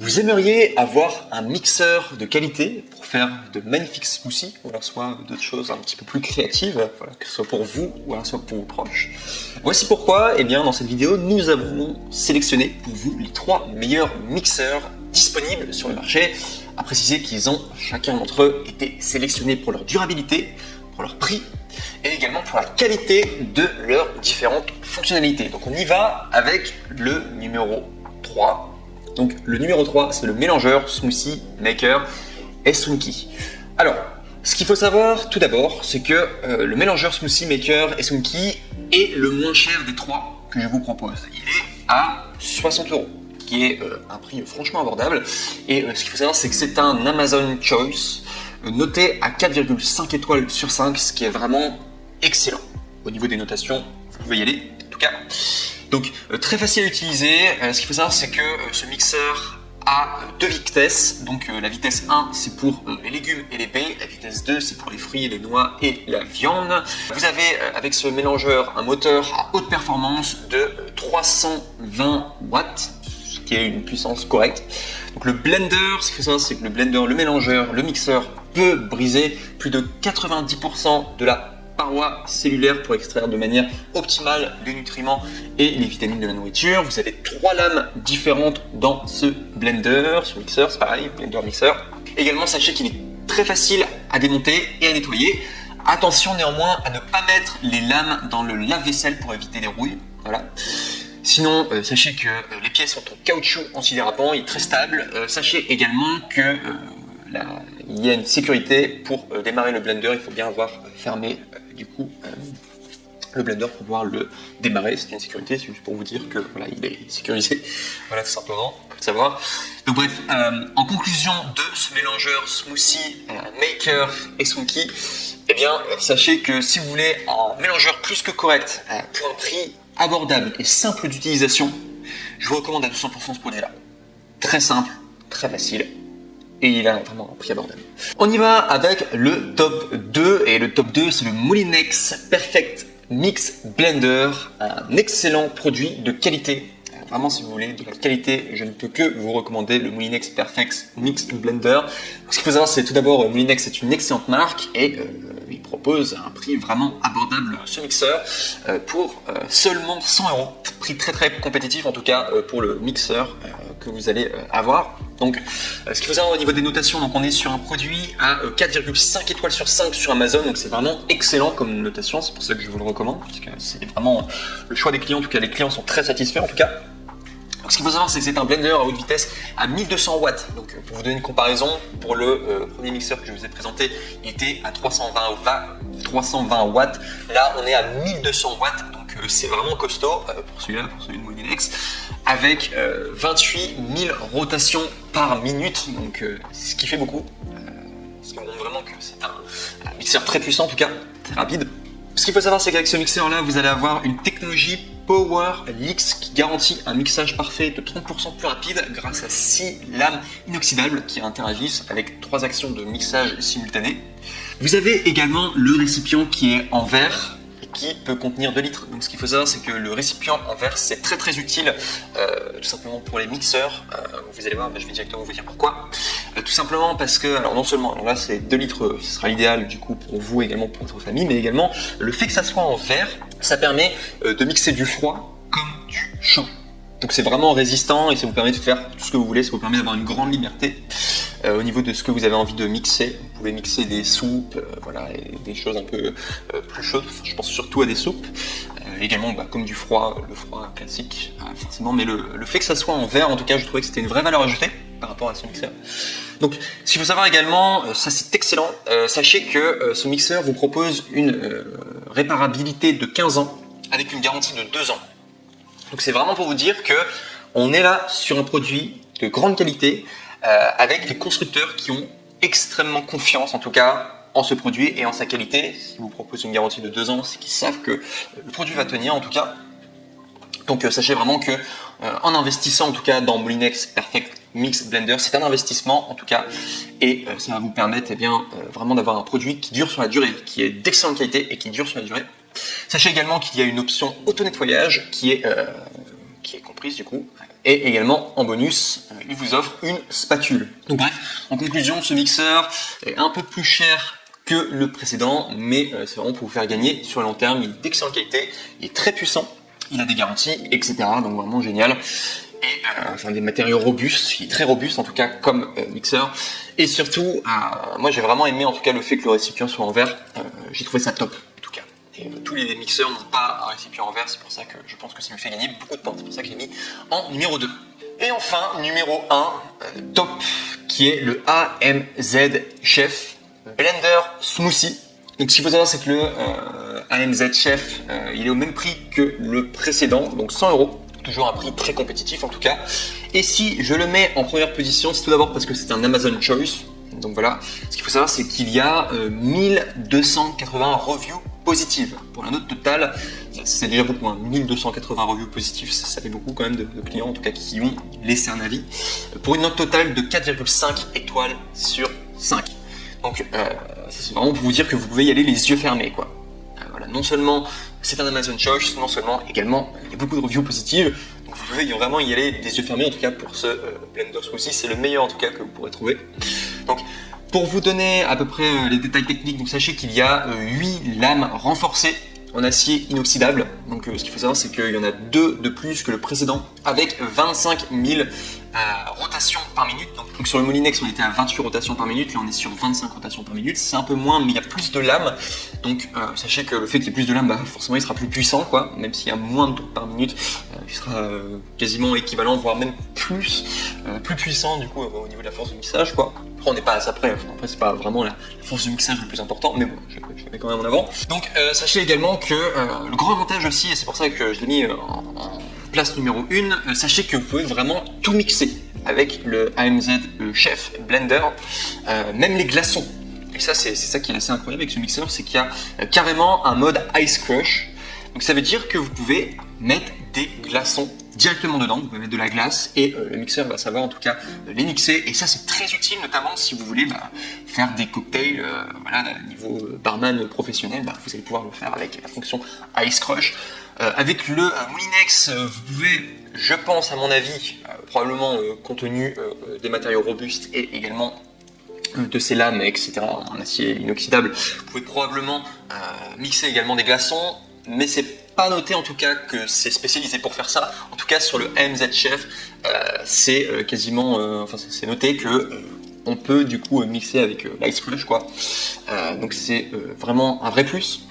Vous aimeriez avoir un mixeur de qualité pour faire de magnifiques smoothies, ou alors soit d'autres choses un petit peu plus créatives, voilà, que ce soit pour vous ou alors soit pour vos proches. Voici pourquoi, eh bien, dans cette vidéo, nous avons sélectionné pour vous les 3 meilleurs mixeurs disponibles sur le marché. À préciser qu'ils ont chacun d'entre eux été sélectionnés pour leur durabilité, pour leur prix et également pour la qualité de leurs différentes fonctionnalités. Donc on y va avec le numéro 3. Donc le numéro 3, c'est le mélangeur Smoothie Maker Esunki. Alors, ce qu'il faut savoir tout d'abord, c'est que le mélangeur Smoothie Maker Esunki est le moins cher des 3 que je vous propose. Il est à 60 €, qui est un prix franchement abordable. Et ce qu'il faut savoir, c'est que c'est un Amazon Choice noté à 4,5 étoiles sur 5, ce qui est vraiment excellent. Au niveau des notations, vous pouvez y aller, en tout cas. Donc très facile à utiliser. Ce qu'il faut savoir, c'est que ce mixeur a 2 vitesses. Donc la vitesse 1, c'est pour les légumes et les baies. La vitesse 2, c'est pour les fruits, les noix et la viande. Vous avez avec ce mélangeur un moteur à haute performance de 320 watts, ce qui est une puissance correcte. Donc le blender, ce qu'il faut savoir, c'est que le blender, le mélangeur, le mixeur peut briser plus de 90% de la paroi cellulaire pour extraire de manière optimale les nutriments et les vitamines de la nourriture. Vous avez 3 lames différentes dans ce blender, ce mixeur, c'est pareil, blender mixeur. Également, sachez qu'il est très facile à démonter et à nettoyer. Attention néanmoins à ne pas mettre les lames dans le lave-vaisselle pour éviter les rouilles. Voilà. Sinon, sachez que les pièces sont en caoutchouc antidérapant, il est très stable. Sachez également que il y a une sécurité pour démarrer le blender, il faut bien avoir fermé du coup le blender pour pouvoir le démarrer. C'est une sécurité, c'est juste pour vous dire que voilà, il est sécurisé. Voilà, tout simplement, faut le savoir. Donc bref, en conclusion de ce mélangeur Smoothie Maker Esunki, eh bien, sachez que si vous voulez un mélangeur plus que correct pour un prix abordable et simple d'utilisation, je vous recommande à 200% ce produit-là. Très simple, très facile. Et il a vraiment un prix abordable. On y va avec le top 2. Et le top 2, c'est le Moulinex Perfect Mix Blender. Un excellent produit de qualité. Vraiment, si vous voulez de la qualité, je ne peux que vous recommander le Moulinex Perfect Mix Blender. Ce qu'il faut savoir, c'est tout d'abord, Moulinex est une excellente marque et il propose un prix vraiment abordable, ce mixeur, pour seulement 100 €. Prix très très compétitif, en tout cas pour le mixeur que vous allez avoir. Donc, ce qu'il faut savoir au niveau des notations, donc on est sur un produit à 4,5 étoiles sur 5 sur Amazon, donc c'est vraiment excellent comme notation, c'est pour ça que je vous le recommande, parce que c'est vraiment le choix des clients, en tout cas les clients sont très satisfaits en tout cas. Donc, ce qu'il faut savoir, c'est que c'est un blender à haute vitesse à 1200 watts. Donc, pour vous donner une comparaison, pour le premier mixeur que je vous ai présenté, il était à 320 watts. Là, on est à 1200 watts. Donc, c'est vraiment costaud pour celui-là, pour celui de Moulinex, avec 28 000 rotations par minute. Donc, ce qui fait beaucoup. Ce qui montre vraiment que c'est un mixeur très puissant, en tout cas, très rapide. Ce qu'il faut savoir, c'est qu'avec ce mixeur-là, vous allez avoir une technologie PowerLix qui garantit un mixage parfait de 30% plus rapide grâce à 6 lames inoxydables qui interagissent avec 3 actions de mixage simultanées. Vous avez également le récipient qui est en verre et qui peut contenir 2 litres. Donc ce qu'il faut savoir, c'est que le récipient en verre, c'est très très utile tout simplement pour les mixeurs. Vous allez voir, je vais directement vous dire pourquoi. Tout simplement parce que, alors non seulement, alors là c'est 2 litres, ce sera l'idéal du coup pour vous également pour votre famille, mais également le fait que ça soit en verre, ça permet de mixer du froid comme du chaud. Donc c'est vraiment résistant et ça vous permet de faire tout ce que vous voulez, ça vous permet d'avoir une grande liberté au niveau de ce que vous avez envie de mixer. Vous pouvez mixer des soupes, voilà, et des choses un peu plus chaudes, enfin, je pense surtout à des soupes. Également comme du froid, le froid classique forcément, mais le fait que ça soit en verre, en tout cas je trouvais que c'était une vraie valeur ajoutée par rapport à ce mixeur. Donc ce qu'il faut savoir également, ça c'est excellent, sachez que ce mixeur vous propose une réparabilité de 15 ans avec une garantie de 2 ans. Donc c'est vraiment pour vous dire que on est là sur un produit de grande qualité avec des constructeurs qui ont extrêmement confiance en tout cas en ce produit et en sa qualité. S'ils vous proposent une garantie de 2 ans, c'est qu'ils savent que le produit va tenir en tout cas. Donc sachez vraiment que en investissant en tout cas dans Moulinex Perfect Mix Blender, c'est un investissement en tout cas et ça va vous permettre vraiment d'avoir un produit qui dure sur la durée, qui est d'excellente qualité et qui dure sur la durée. Sachez également qu'il y a une option auto-nettoyage qui est comprise du coup Et également en bonus, il vous offre une spatule. Donc bref, en conclusion, ce mixeur est un peu plus cher que le précédent, mais c'est vraiment pour vous faire gagner sur le long terme. Il est d'excellente qualité, il est très puissant, il a des garanties, etc. Donc vraiment génial. Et enfin des matériaux robustes, il est très robuste en tout cas comme mixeur. Et surtout, moi j'ai vraiment aimé en tout cas le fait que le récipient soit en verre. J'ai trouvé ça top en tout cas. Et tous les mixeurs n'ont pas un récipient en verre, c'est pour ça que je pense que ça me fait gagner beaucoup de points. C'est pour ça que je l'ai mis en numéro 2. Et enfin, numéro 1, top, qui est le AMZ Chef Blender Smoothie. Donc ce qu'il faut savoir, c'est que le AMZ Chef, il est au même prix que le précédent, donc 100 €. Toujours un prix très compétitif en tout cas. Et si je le mets en première position, c'est tout d'abord parce que c'est un Amazon Choice. Donc voilà, ce qu'il faut savoir, c'est qu'il y a 1280 reviews positives. Pour la note totale, c'est déjà beaucoup, 1280 reviews positives, ça fait beaucoup quand même de clients en tout cas qui ont laissé un avis. Pour une note totale de 4,5 étoiles sur 5. Donc c'est vraiment pour vous dire que vous pouvez y aller les yeux fermés quoi. Voilà, non seulement c'est un Amazon Choice, non seulement également il y a beaucoup de reviews positives, donc vous pouvez vraiment y aller des yeux fermés en tout cas pour ce Blender Smoothie, c'est le meilleur en tout cas que vous pourrez trouver. Donc pour vous donner à peu près les détails techniques, donc sachez qu'il y a 8 lames renforcées en acier inoxydable. Donc ce qu'il faut savoir, c'est qu'il y en a 2 de plus que le précédent avec 25 000 rotations par minute. Donc sur le Molinex, on était à 28 rotations par minute, là on est sur 25 rotations par minute. C'est un peu moins, mais il y a plus de lames. Donc sachez que le fait qu'il y ait plus de lames, forcément il sera plus puissant, quoi. Même s'il y a moins de tours par minute, il sera quasiment équivalent, voire même plus puissant du coup au niveau de la force de mixage, quoi. Après on n'est pas à ça près, après c'est pas vraiment la force de mixage le plus important, mais bon, je le mets quand même en avant. Donc sachez également que le grand avantage aussi, et c'est pour ça que je l'ai mis en place numéro 1, sachez que vous pouvez vraiment tout mixer avec le AMZ Chef Blender, même les glaçons. Et ça c'est ça qui est assez incroyable avec ce mixeur, c'est qu'il y a carrément un mode Ice Crush. Donc ça veut dire que vous pouvez mettre des glaçons directement dedans, vous pouvez mettre de la glace et le mixeur va savoir en tout cas les mixer, et ça c'est très utile notamment si vous voulez faire des cocktails voilà, niveau barman professionnel, vous allez pouvoir le faire avec la fonction Ice Crush. Avec le Molinex, vous pouvez, je pense à mon avis, probablement compte tenu des matériaux robustes et également de ces lames, etc., en acier inoxydable, vous pouvez probablement mixer également des glaçons, mais c'est pas noté en tout cas que c'est spécialisé pour faire ça. En tout cas sur le AMZ Chef, c'est quasiment, enfin c'est noté que on peut du coup mixer avec l'Ice Crush quoi. Donc c'est vraiment un vrai plus.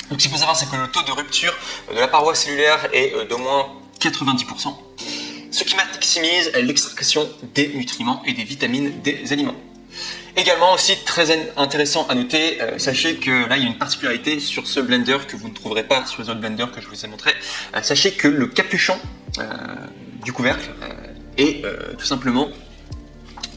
Donc ce qu'il faut savoir, c'est que le taux de rupture de la paroi cellulaire est d'au moins 90%, ce qui maximise l'extraction des nutriments et des vitamines des aliments. Également aussi très intéressant à noter, sachez que là il y a une particularité sur ce blender que vous ne trouverez pas sur les autres blenders que je vous ai montré. Sachez que le capuchon du couvercle est tout simplement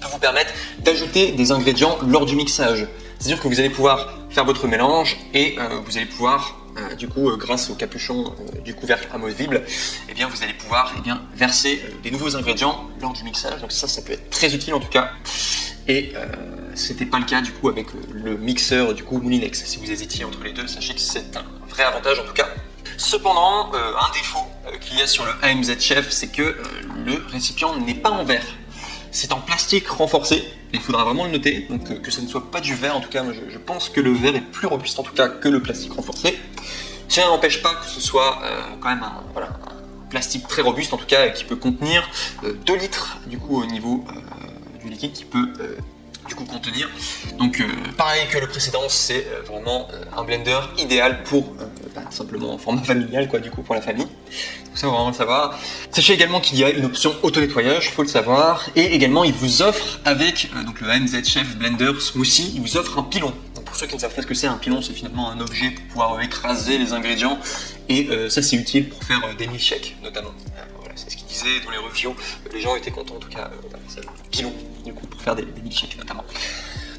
peut vous permettre d'ajouter des ingrédients lors du mixage. C'est-à-dire que vous allez pouvoir faire votre mélange et vous allez pouvoir du coup grâce au capuchon du couvercle amovible, eh bien, vous allez pouvoir verser des nouveaux ingrédients lors du mixage. Donc ça peut être très utile en tout cas. Et c'était pas le cas du coup avec le mixeur du coup Molinex. Si vous hésitiez entre les deux, sachez que c'est un vrai avantage en tout cas. Cependant, un défaut qu'il y a sur le AMZ Chef, c'est que le récipient n'est pas en verre. C'est en plastique renforcé, il faudra vraiment le noter, donc que ça ne soit pas du verre. En tout cas, moi, je pense que le verre est plus robuste en tout cas que le plastique renforcé. Cela n'empêche pas que ce soit quand même un plastique très robuste en tout cas, qui peut contenir 2 litres du coup au niveau du liquide qui peut du coup contenir. Donc pareil que le précédent, c'est vraiment un blender idéal pour simplement en format familial quoi, du coup pour la famille. Donc ça, faut vraiment le savoir. Sachez également qu'il y a une option auto-nettoyage, faut le savoir, et également il vous offre avec donc le AMZ Chef Blender Smoothie, il vous offre un pilon. Donc pour ceux qui ne savent pas ce que c'est, un pilon, c'est finalement un objet pour pouvoir écraser les ingrédients, et ça c'est utile pour faire des milkshakes notamment. Voilà, c'est ce qu'ils disaient dans les reviews, les gens étaient contents en tout cas, c'est un pilon du coup pour faire des milkshakes notamment.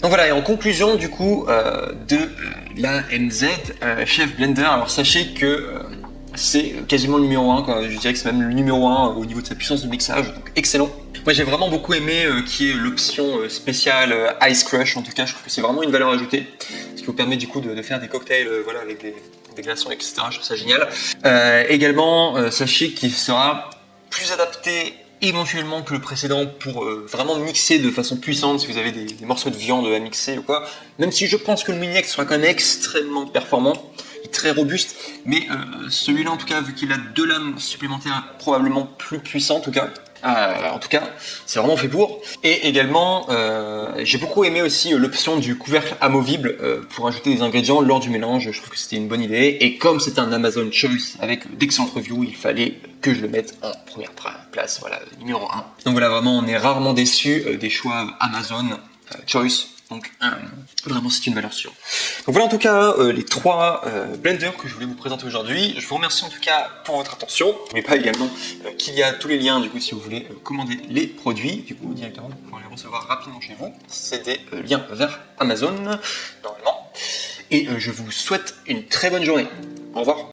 Donc voilà, et en conclusion du coup de la MZ Chef Blender, alors sachez que c'est quasiment le numéro 1, quoi. Je dirais que c'est même le numéro 1 au niveau de sa puissance de mixage, donc excellent. Moi j'ai vraiment beaucoup aimé qui est l'option spéciale Ice Crush, en tout cas je trouve que c'est vraiment une valeur ajoutée, ce qui vous permet du coup de faire des cocktails voilà, avec des glaçons, etc. Je trouve ça génial. Également, sachez qu'il sera plus adapté éventuellement que le précédent pour vraiment mixer de façon puissante si vous avez des morceaux de viande à mixer ou quoi. Même si je pense que le Mini-X sera quand même extrêmement performant et très robuste, mais celui-là en tout cas, vu qu'il a 2 lames supplémentaires, probablement plus puissant en tout cas. En tout cas, c'est vraiment fait pour. Et également, j'ai beaucoup aimé aussi l'option du couvercle amovible pour ajouter des ingrédients lors du mélange. Je trouve que c'était une bonne idée. Et comme c'est un Amazon Choice avec d'excellentes reviews, il fallait que je le mette en première place, voilà, numéro 1. Donc voilà, vraiment, on est rarement déçu des choix Amazon Choice. Donc vraiment c'est une valeur sûre. Donc voilà en tout cas les 3 blenders que je voulais vous présenter aujourd'hui. Je vous remercie en tout cas pour votre attention. N'oubliez pas également qu'il y a tous les liens du coup si vous voulez commander les produits du coup directement pour pouvoir les recevoir rapidement chez vous. C'est des liens vers Amazon normalement. Et je vous souhaite une très bonne journée. Au revoir.